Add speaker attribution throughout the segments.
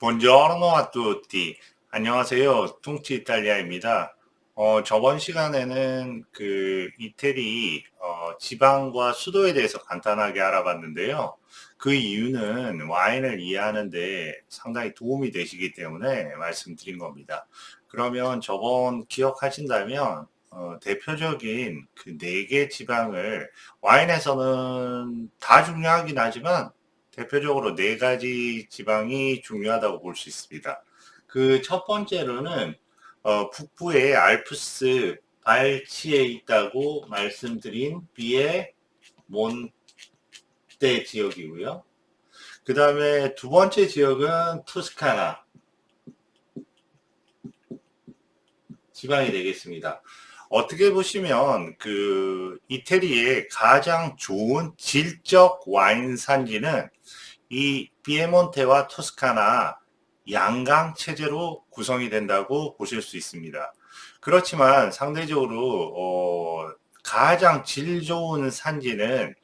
Speaker 1: Buongiorno a tutti. 안녕하세요. 퉁치 이탈리아입니다. 저번 시간에는 이태리 지방과 수도에 대해서 간단하게 알아봤는데요. 그 이유는 와인을 이해하는데 상당히 도움이 되시기 때문에 말씀드린 겁니다. 그러면 저번 기억하신다면 대표적인 그 네 개 지방을 와인에서는 다 중요하긴 하지만 대표적으로 네 가지 지방이 중요하다고 볼 수 있습니다. 그 첫 번째로는 북부의 알프스 발치에 있다고 말씀드린 비에 몬테 지역이고요. 그 다음에 두 번째 지역은 투스카나 지방이 되겠습니다. 어떻게 보시면 이태리의 가장 좋은 질적 와인 산지는 이 피에몬테와 토스카나 양강 체제로 구성이 된다고 보실 수 있습니다. 그렇지만 상대적으로 가장 질 좋은 산지는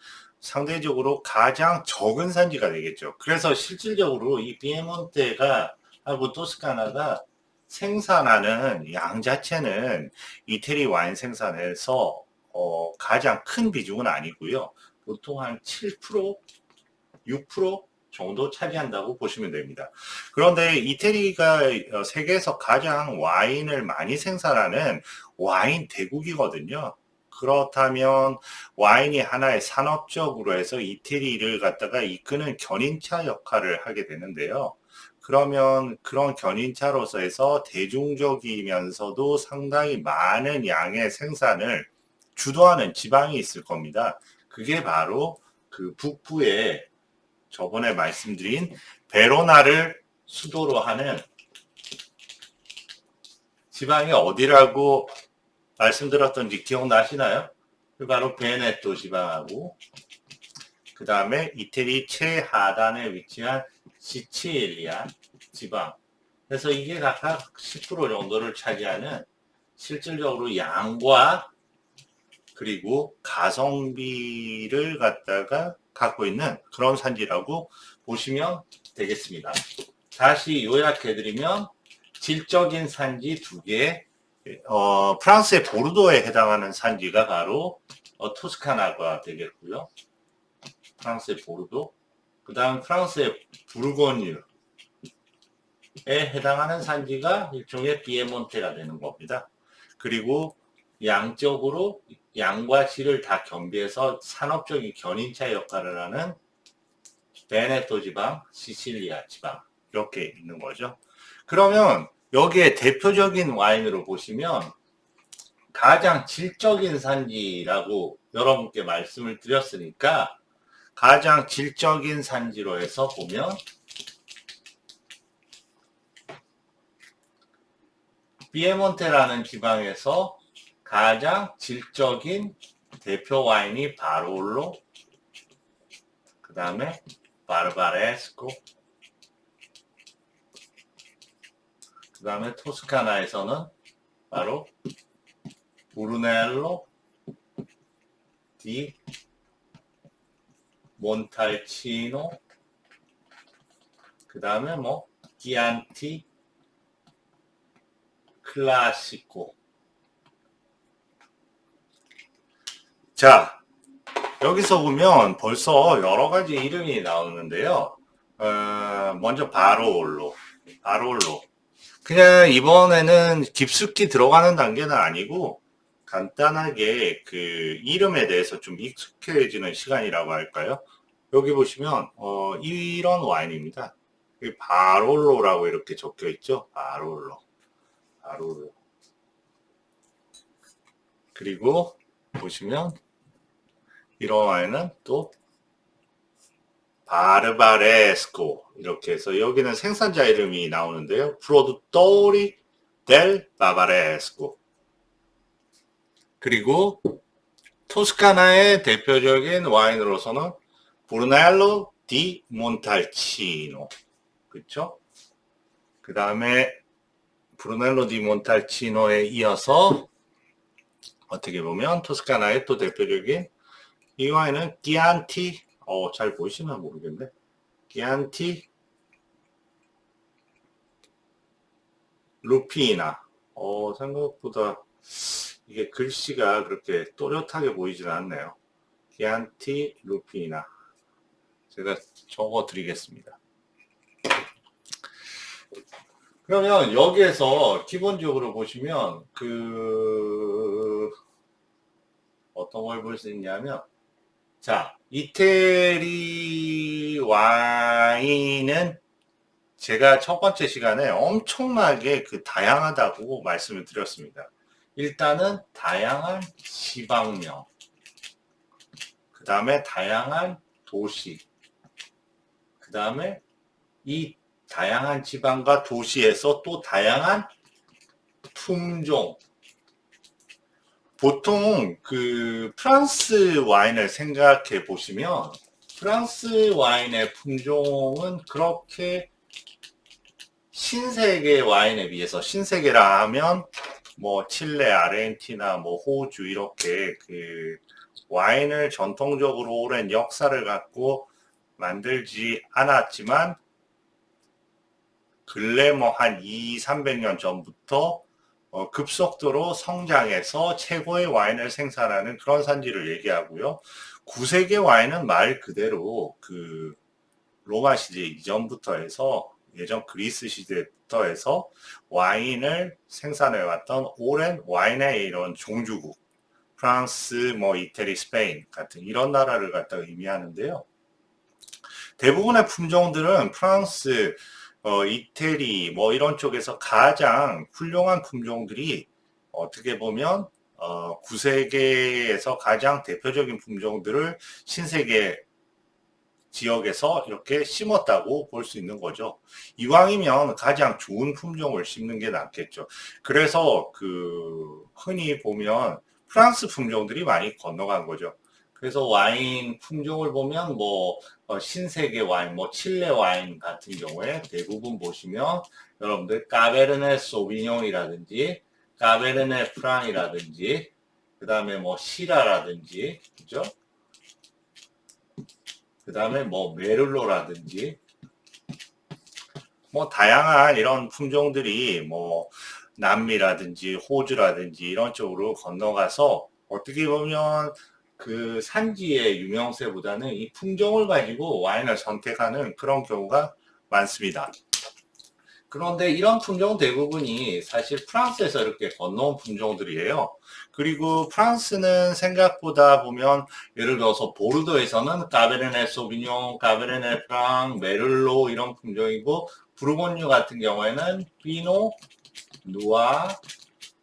Speaker 1: 상대적으로 가장 적은 산지가 되겠죠. 그래서 실질적으로 이 피에몬테가 하고 토스카나가 생산하는 양 자체는 이태리 와인 생산에서 가장 큰 비중은 아니고요. 보통 한 7%, 6% 정도 차지한다고 보시면 됩니다. 그런데 이태리가 세계에서 가장 와인을 많이 생산하는 와인 대국이거든요. 그렇다면 와인이 하나의 산업적으로 해서 이태리를 갖다가 이끄는 견인차 역할을 하게 되는데요. 그러면 그런 견인차로서 해서 대중적이면서도 상당히 많은 양의 생산을 주도하는 지방이 있을 겁니다. 그게 바로 그 북부의 저번에 말씀드린 베로나를 수도로 하는 지방이 어디라고 말씀드렸던지 기억나시나요? 그 바로 베네토 지방하고 그 다음에 이태리 최하단에 위치한 시칠리아 지방. 그래서 이게 각각 10% 정도를 차지하는 실질적으로 양과 그리고 가성비를 갖고 있는 그런 산지라고 보시면 되겠습니다. 다시 요약해드리면 질적인 산지 두 개, 프랑스의 보르도에 해당하는 산지가 바로 토스카나가 되겠고요. 프랑스의 보르도, 그 다음 프랑스의 부르고뉴에 해당하는 산지가 일종의 비에몬테가 되는 겁니다. 그리고 양적으로 양과 질을 다 겸비해서 산업적인 견인차 역할을 하는 베네토 지방, 시칠리아 지방 이렇게 있는 거죠. 그러면 여기에 대표적인 와인으로 보시면 가장 질적인 산지라고 여러분께 말씀을 드렸으니까 가장 질적인 산지로 해서 보면 피에몬테라는 지방에서 가장 질적인 대표 와인이 바로올로, 그 다음에 바르바레스코, 그 다음에 토스카나에서는 바로 브루넬로 디 몬탈치노, 그 다음에 기안티 클라시코. 자, 여기서 보면 벌써 여러 가지 이름이 나오는데요. 먼저 바로올로. 그냥 이번에는 깊숙이 들어가는 단계는 아니고 간단하게 그 이름에 대해서 좀 익숙해지는 시간이라고 할까요? 여기 보시면 이런 와인입니다. 바롤로라고 이렇게 적혀 있죠. 바롤로. 그리고 보시면 이런 와인은 또 바르바레스코 이렇게 해서 여기는 생산자 이름이 나오는데요. 프로두토리 델 바바레스코. 그리고 토스카나의 대표적인 와인으로서는 브루넬로 디 몬탈치노. 그렇죠? 그 다음에 브루넬로 디 몬탈치노에 이어서 어떻게 보면 토스카나의 또 대표적인 이 와인은 기안티, 잘 보이시나 모르겠네. 기안티 루피나. 생각보다 이게 글씨가 그렇게 또렷하게 보이지는 않네요. 키안티 루피나. 제가 적어 드리겠습니다. 그러면 여기에서 기본적으로 보시면 어떤 걸 볼 수 있냐면, 자, 이태리 와인은 제가 첫 번째 시간에 엄청나게 다양하다고 말씀을 드렸습니다. 일단은 다양한 지방명, 그 다음에 다양한 도시, 그 다음에 이 다양한 지방과 도시에서 또 다양한 품종. 보통 프랑스 와인을 생각해 보시면 프랑스 와인의 품종은 그렇게 신세계 와인에 비해서, 신세계라 하면 뭐 칠레, 아르헨티나, 뭐 호주 이렇게 와인을 전통적으로 오랜 역사를 갖고 만들지 않았지만 근래 뭐 한 200~300년 전부터 급속도로 성장해서 최고의 와인을 생산하는 그런 산지를 얘기하고요. 9세기 와인은 말 그대로 로마 시대 이전부터 해서, 예전 그리스 시대부터 해서 와인을 생산해 왔던 오랜 와인의 이런 종주국, 프랑스, 뭐 이태리, 스페인 같은 이런 나라를 갖다가 의미하는데요. 대부분의 품종들은 프랑스, 이태리 뭐 이런 쪽에서 가장 훌륭한 품종들이 어떻게 보면 9세계에서 가장 대표적인 품종들을 신세계 지역에서 이렇게 심었다고 볼 수 있는 거죠. 이왕이면 가장 좋은 품종을 심는 게 낫겠죠. 그래서 흔히 보면 프랑스 품종들이 많이 건너간 거죠. 그래서 와인 품종을 보면 뭐 신세계 와인, 뭐 칠레 와인 같은 경우에 대부분 보시면 여러분들 까베르네 소비뇽이라든지 까베르네 프랑이라든지 그 다음에 뭐 시라라든지, 그죠? 그 다음에 뭐 메를로라든지 뭐 다양한 이런 품종들이 뭐 남미라든지 호주라든지 이런 쪽으로 건너가서 어떻게 보면 산지의 유명세보다는 이 품종을 가지고 와인을 선택하는 그런 경우가 많습니다. 그런데 이런 품종 대부분이 사실 프랑스에서 이렇게 건너온 품종들이에요. 그리고 프랑스는 생각보다 보면 예를 들어서 보르도에서는 까베르네 소비뇽, 까베르네 프랑, 메를로 이런 품종이고, 부르고뉴 같은 경우에는 피노, 누아,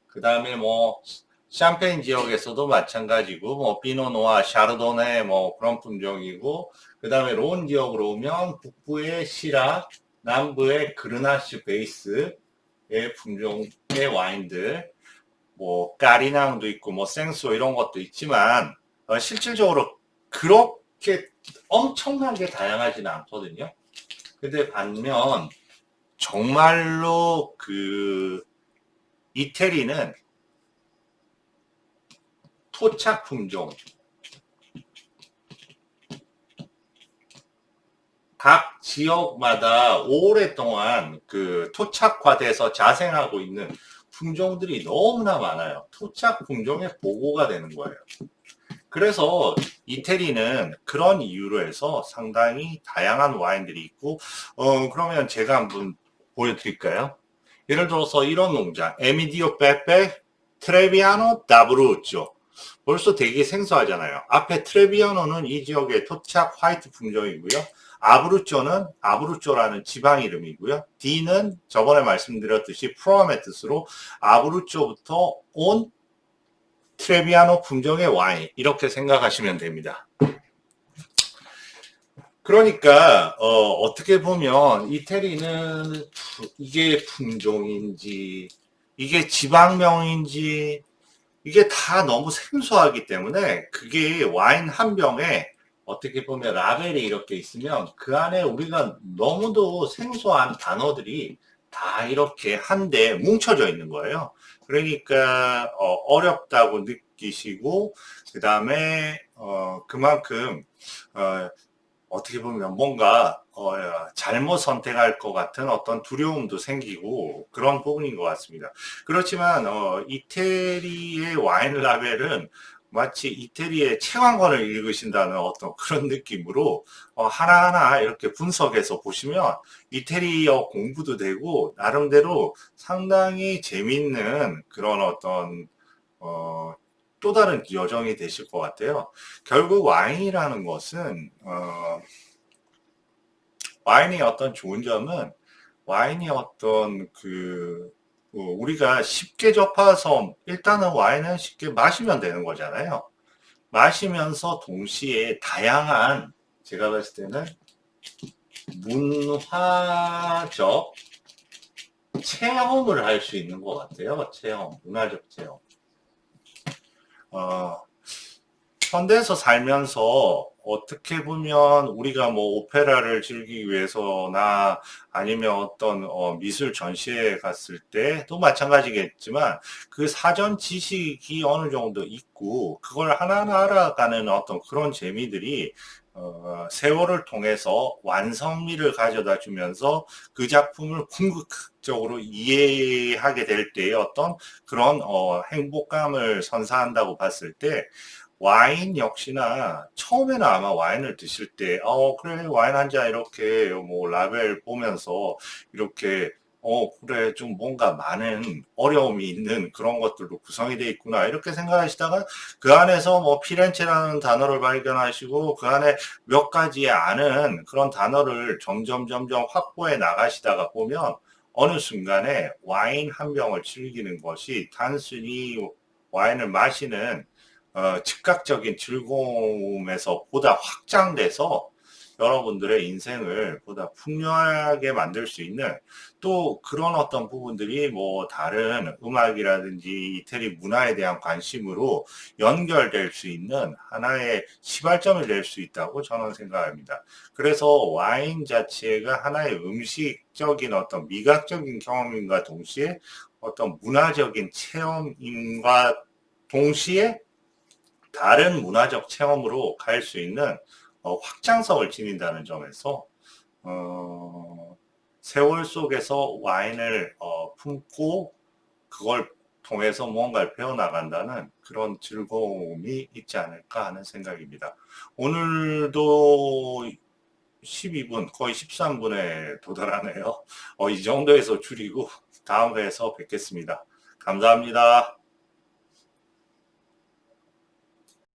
Speaker 1: 그 다음에 뭐 샴페인 지역에서도 마찬가지고, 뭐 피노 누아, 샤르도네 뭐 그런 품종이고, 그 다음에 론 지역으로 오면 북부의 시라, 남부의 그르나슈 베이스의 품종의 와인들, 뭐 까리낭도 있고 뭐 생소 이런 것도 있지만 실질적으로 그렇게 엄청나게 다양하지는 않거든요. 근데 반면 정말로 이태리는 토착 품종, 각 지역마다 오랫동안 토착화돼서 자생하고 있는 품종들이 너무나 많아요. 토착 품종의 보고가 되는 거예요. 그래서 이태리는 그런 이유로 해서 상당히 다양한 와인들이 있고, 그러면 제가 한번 보여드릴까요? 예를 들어서 이런 농장, 에미디오 페페 트레비아노 다브루조. 벌써 되게 생소하잖아요. 앞에 트레비아노는 이 지역의 토착 화이트 품종이고요. 아브루쪼는 아브루쪼라는 지방 이름이고요. D는 저번에 말씀드렸듯이 프로함의 뜻으로 아브루쪼부터 온 트레비아노 품종의 와인, 이렇게 생각하시면 됩니다. 그러니까 어떻게 보면 이태리는 이게 품종인지 이게 지방명인지 이게 다 너무 생소하기 때문에 그게 와인 한 병에 어떻게 보면 라벨이 이렇게 있으면 그 안에 우리가 너무도 생소한 단어들이 다 이렇게 한데 뭉쳐져 있는 거예요. 그러니까 어렵다고 느끼시고, 그 다음에 그만큼 어떻게 보면 뭔가 잘못 선택할 것 같은 어떤 두려움도 생기고 그런 부분인 것 같습니다. 그렇지만 이태리의 와인 라벨은 마치 이태리의 책왕권을 읽으신다는 어떤 그런 느낌으로 하나하나 이렇게 분석해서 보시면 이태리어 공부도 되고 나름대로 상당히 재밌는 그런 어떤 또 다른 여정이 되실 것 같아요. 결국 와인이라는 것은 와인의 어떤 좋은 점은 와인이 어떤 우리가 쉽게 접해서 일단은 와인은 쉽게 마시면 되는 거잖아요. 마시면서 동시에 다양한 제가 봤을 때는 문화적 체험을 할 수 있는 것 같아요. 체험, 문화적 체험. 어, 현대에서 살면서 어떻게 보면 우리가 뭐 오페라를 즐기기 위해서나 아니면 어떤 미술 전시회에 갔을 때도 마찬가지겠지만 그 사전 지식이 어느 정도 있고 그걸 하나하나 알아가는 어떤 그런 재미들이 세월을 통해서 완성미를 가져다 주면서 그 작품을 궁극적으로 이해하게 될 때의 어떤 그런 행복감을 선사한다고 봤을 때 와인 역시나 처음에는 아마 와인을 드실 때, 그래, 와인 한 잔 이렇게 뭐 라벨 보면서 이렇게, 그래, 좀 뭔가 많은 어려움이 있는 그런 것들로 구성이 되어 있구나. 이렇게 생각하시다가 그 안에서 뭐 피렌체라는 단어를 발견하시고 그 안에 몇 가지의 아는 그런 단어를 점점 확보해 나가시다가 보면 어느 순간에 와인 한 병을 즐기는 것이 단순히 와인을 마시는 즉각적인 즐거움에서 보다 확장돼서 여러분들의 인생을 보다 풍요하게 만들 수 있는 또 그런 어떤 부분들이 뭐 다른 음악이라든지 이태리 문화에 대한 관심으로 연결될 수 있는 하나의 시발점이 될 수 있다고 저는 생각합니다. 그래서 와인 자체가 하나의 음식적인 어떤 미각적인 경험인과 동시에 어떤 문화적인 체험인과 동시에 다른 문화적 체험으로 갈 수 있는 확장성을 지닌다는 점에서 세월 속에서 와인을 품고 그걸 통해서 무언가를 배워나간다는 그런 즐거움이 있지 않을까 하는 생각입니다. 오늘도 12분, 거의 13분에 도달하네요. 이 정도에서 줄이고 다음 회에서 뵙겠습니다. 감사합니다.